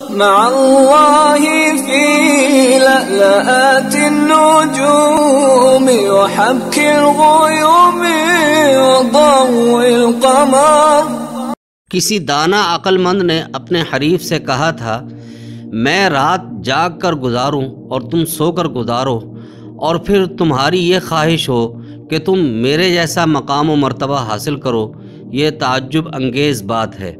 مع الله في لألآت النجوم وحبك الغيوم وضوء القمر۔ کسی دانا عقل مند نے اپنے حریف سے کہا تھا، میں رات جاگ کر گزاروں اور تم سو کر گزارو، اور پھر تمہاری یہ خواہش ہو کہ تم میرے جیسا مقام و مرتبہ حاصل کرو، یہ تعجب انگیز بات ہے۔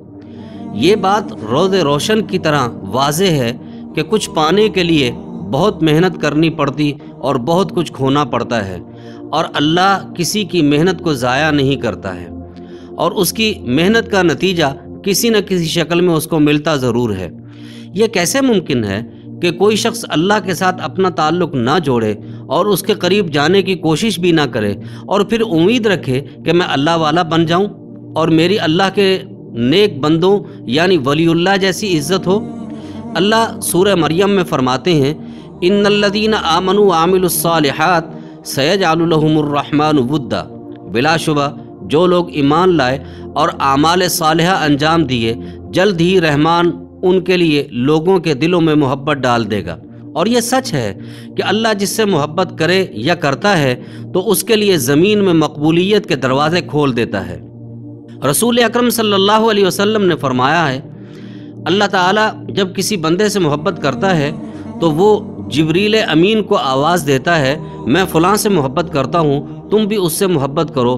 یہ بات روز روشن کی طرح واضح ہے کہ کچھ پانے کے لیے بہت محنت کرنی پڑتی اور بہت کچھ کھونا پڑتا ہے، اور اللہ کسی کی محنت کو ضائع نہیں کرتا ہے، اور اس کی محنت کا نتیجہ کسی نہ کسی شکل میں اس کو ملتا ضرور ہے۔ یہ کیسے ممکن ہے کہ کوئی شخص اللہ کے ساتھ اپنا تعلق نہ جوڑے اور اس کے قریب جانے کی کوشش بھی نہ کرے، اور پھر امید رکھے کہ میں اللہ والا بن جاؤں اور میری اللہ کے نیک بندوں یعنی ولی اللہ جیسی عزت ہو؟ اللہ سورہ مریم میں فرماتے ہیں، ان الذین آمنوا وعملوا الصالحات سیجعل لهم الرحمن ودا، بلا شبہ جو لوگ ایمان لائے اور اعمال صالحہ انجام دیے، جلد ہی رحمان ان کے لیے لوگوں کے دلوں میں محبت ڈال دے گا۔ اور یہ سچ ہے کہ اللہ جس سے محبت کرے یا کرتا ہے تو اس کے لیے زمین میں مقبولیت کے دروازے کھول دیتا ہے۔ رسول اکرم صلی اللہ علیہ وسلم نے فرمایا ہے، اللہ تعالیٰ جب کسی بندے سے محبت کرتا ہے تو وہ جبریل امین کو آواز دیتا ہے، میں فلاں سے محبت کرتا ہوں، تم بھی اس سے محبت کرو۔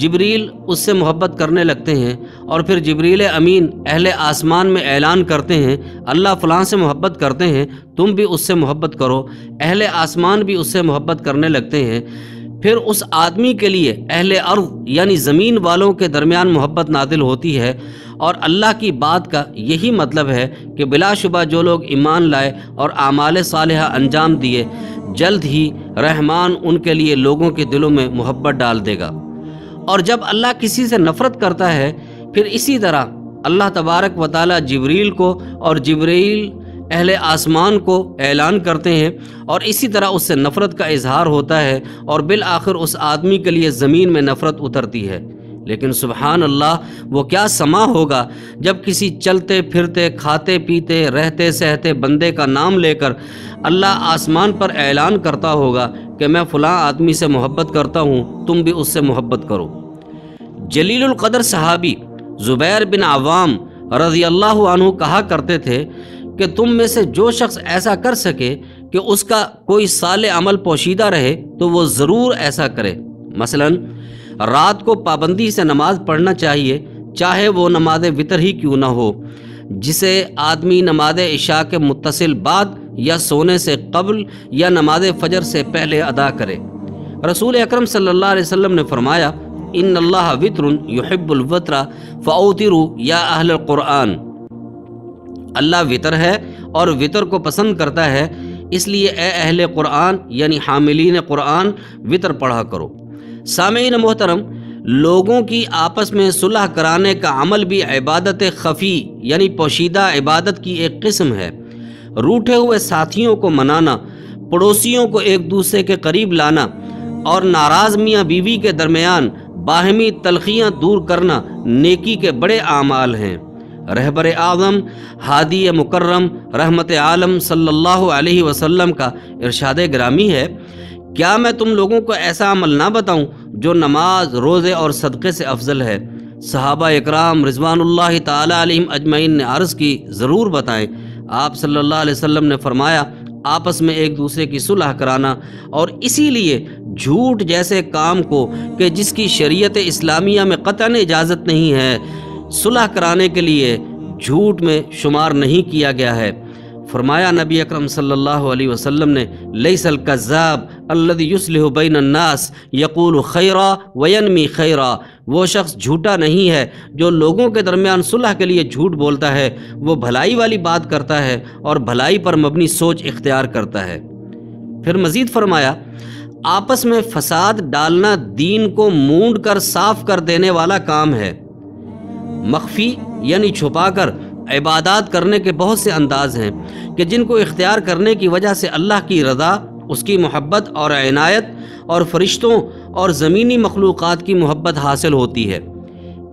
جبریل اس سے محبت کرنے لگتے ہیں، اور پھر جبریل امین اہل آسمان میں اعلان کرتے ہیں، اللہ فلاں سے محبت کرتے ہیں، تم بھی اس سے محبت کرو۔ اہل آسمان بھی اس سے محبت کرنے لگتے ہیں۔ پھر اس آدمی کے لیے اہل ارض یعنی زمین والوں کے درمیان محبت نازل ہوتی ہے، اور اللہ کی بات کا یہی مطلب ہے کہ بلا شبہ جو لوگ ایمان لائے اور اعمال صالحہ انجام دیے، جلد ہی رحمان ان کے لیے لوگوں کے دلوں میں محبت ڈال دے گا۔ اور جب اللہ کسی سے نفرت کرتا ہے، پھر اسی طرح اللہ تبارک و تعالی جبریل کو اور جبریل اہل آسمان کو اعلان کرتے ہیں، اور اسی طرح اس سے نفرت کا اظہار ہوتا ہے، اور بالآخر اس آدمی کے لیے زمین میں نفرت اترتی ہے۔ لیکن سبحان اللہ، وہ کیا سما ہوگا جب کسی چلتے پھرتے کھاتے پیتے رہتے سہتے بندے کا نام لے کر اللہ آسمان پر اعلان کرتا ہوگا کہ میں فلاں آدمی سے محبت کرتا ہوں، تم بھی اس سے محبت کرو۔ جلیل القدر صحابی زبیر بن عوام رضی اللہ عنہ کہا کرتے تھے کہ تم میں سے جو شخص ایسا کر سکے کہ اس کا کوئی صالح عمل پوشیدہ رہے تو وہ ضرور ایسا کرے۔ مثلا رات کو پابندی سے نماز پڑھنا چاہیے، چاہے وہ نماز وتر ہی کیوں نہ ہو، جسے آدمی نماز عشاء کے متصل بعد یا سونے سے قبل یا نماز فجر سے پہلے ادا کرے۔ رسول اکرم صلی اللہ علیہ وسلم نے فرمایا، ان اللہ وتر یحب الوتر فاوتروا یا اہل القرآن، اللہ وطر ہے اور وطر کو پسند کرتا ہے، اس لیے اے اہل قرآن یعنی حاملین قرآن وطر پڑھا کرو۔ سامعین محترم، لوگوں کی آپس میں صلح کرانے کا عمل بھی عبادت خفی یعنی پوشیدہ عبادت کی ایک قسم ہے۔ روٹھے ہوئے ساتھیوں کو منانا، پڑوسیوں کو ایک دوسرے کے قریب لانا، اور ناراض میاں بیوی کے درمیان باہمی تلخیاں دور کرنا نیکی کے بڑے اعمال ہیں۔ رہبر اعظم ہادی مکرم رحمت عالم صلی اللہ علیہ وسلم کا ارشاد گرامی ہے، کیا میں تم لوگوں کو ایسا عمل نہ بتاؤں جو نماز، روزے اور صدقے سے افضل ہے؟ صحابہ اکرام رضوان اللہ تعالی علیہم اجمعین نے عرض کی، ضرور بتائیں۔ آپ صلی اللہ علیہ وسلم نے فرمایا، آپس میں ایک دوسرے کی صلح کرانا، اور اسی لیے جھوٹ جیسے کام کو کہ جس کی شریعت اسلامیہ میں قطعاً اجازت نہیں ہے، صلح کرانے کے لیے جھوٹ میں شمار نہیں کیا گیا ہے۔ فرمایا نبی اکرم صلی اللہ علیہ وسلم نے، لیس الکذاب الذی یصلح بین الناس یقول خیرا وینمی خیرا، وہ شخص جھوٹا نہیں ہے جو لوگوں کے درمیان صلح کے لیے جھوٹ بولتا ہے، وہ بھلائی والی بات کرتا ہے اور بھلائی پر مبنی سوچ اختیار کرتا ہے۔ پھر مزید فرمایا، آپس میں فساد ڈالنا دین کو مونڈ کر صاف کر دینے والا کام ہے۔ مخفی یعنی چھپا کر عبادات کرنے کے بہت سے انداز ہیں کہ جن کو اختیار کرنے کی وجہ سے اللہ کی رضا، اس کی محبت اور عنایت، اور فرشتوں اور زمینی مخلوقات کی محبت حاصل ہوتی ہے۔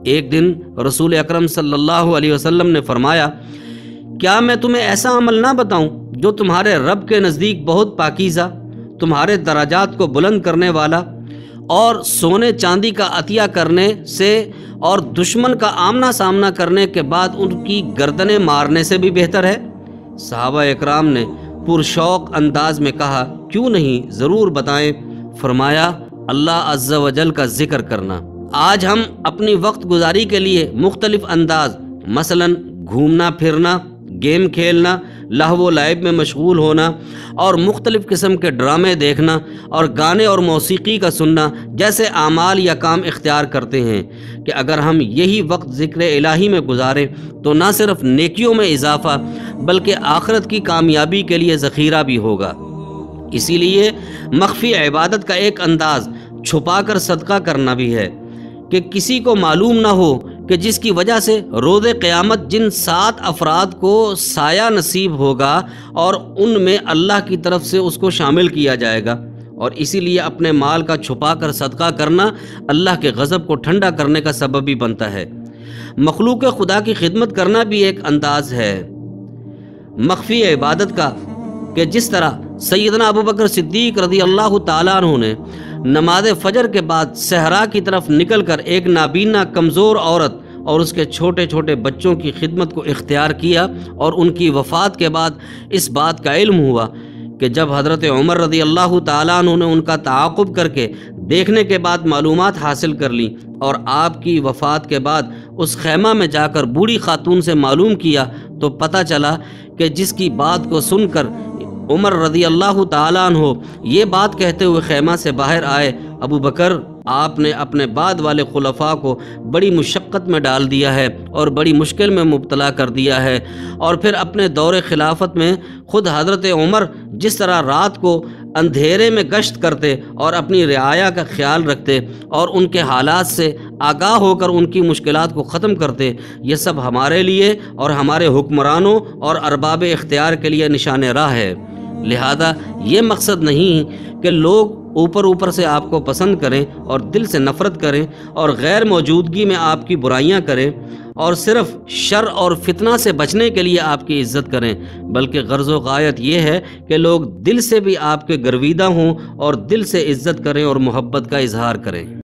ایک دن رسول اکرم صلی اللہ علیہ وسلم نے فرمایا کیا میں تمہیں ایسا عمل نہ بتاؤں جو تمہارے رب کے نزدیک بہت پاکیزہ، تمہارے درجات کو بلند کرنے والا اور سونے چاندی کا عطیہ کرنے سے اور دشمن کا آمنا سامنا کرنے کے بعد ان کی گردنیں مارنے سے بھی بہتر ہے؟ صحابہ اکرام نے پرشوق انداز میں کہا، کیوں نہیں، ضرور بتائیں۔ فرمایا، اللہ عز و جل کا ذکر کرنا۔ آج ہم اپنی وقت گزاری کے لیے مختلف انداز، مثلا گھومنا پھرنا، گیم کھیلنا، لہو و لعب میں مشغول ہونا اور مختلف قسم کے ڈرامے دیکھنا اور گانے اور موسیقی کا سننا جیسے اعمال یا کام اختیار کرتے ہیں کہ اگر ہم یہی وقت ذکر الہی میں گزاریں تو نہ صرف نیکیوں میں اضافہ بلکہ آخرت کی کامیابی کے لیے ذخیرہ بھی ہوگا۔ اسی لیے مخفی عبادت کا ایک انداز چھپا کر صدقہ کرنا بھی ہے کہ کسی کو معلوم نہ ہو کہ جس کی وجہ سے روز قیامت جن 7 افراد کو سایہ نصیب ہوگا اور ان میں اللہ کی طرف سے اس کو شامل کیا جائے گا، اور اسی لیے اپنے مال کا چھپا کر صدقہ کرنا اللہ کے غضب کو ٹھنڈا کرنے کا سبب بھی بنتا ہے۔ مخلوق خدا کی خدمت کرنا بھی ایک انداز ہے مخفی عبادت کا کہ جس طرح سیدنا ابوبکر صدیق رضی اللہ تعالیٰ عنہ نے نماز فجر کے بعد صحرا کی طرف نکل کر ایک نابینا کمزور عورت اور اس کے چھوٹے چھوٹے بچوں کی خدمت کو اختیار کیا، اور ان کی وفات کے بعد اس بات کا علم ہوا کہ جب حضرت عمر رضی اللہ تعالیٰ عنہ نے ان کا تعاقب کر کے دیکھنے کے بعد معلومات حاصل کر لی اور آپ کی وفات کے بعد اس خیمہ میں جا کر بوڑھی خاتون سے معلوم کیا تو پتہ چلا کہ جس کی بات کو سن کر عمر رضی اللہ تعالیٰ عنہ یہ بات کہتے ہوئے خیمہ سے باہر آئے، ابو بکر، آپ نے اپنے بعد والے خلفاء کو بڑی مشقت میں ڈال دیا ہے اور بڑی مشکل میں مبتلا کر دیا ہے، اور پھر اپنے دور خلافت میں خود حضرت عمر جس طرح رات کو اندھیرے میں گشت کرتے اور اپنی رعایا کا خیال رکھتے اور ان کے حالات سے آگاہ ہو کر ان کی مشکلات کو ختم کرتے، یہ سب ہمارے لیے اور ہمارے حکمرانوں اور ارباب اختیار کے لیے نشان راہ ہے۔ لہذا یہ مقصد نہیں کہ لوگ اوپر سے آپ کو پسند کریں اور دل سے نفرت کریں اور غیر موجودگی میں آپ کی برائیاں کریں اور صرف شر اور فتنہ سے بچنے کے لیے آپ کی عزت کریں، بلکہ غرض و غایت یہ ہے کہ لوگ دل سے بھی آپ کے گرویدہ ہوں اور دل سے عزت کریں اور محبت کا اظہار کریں۔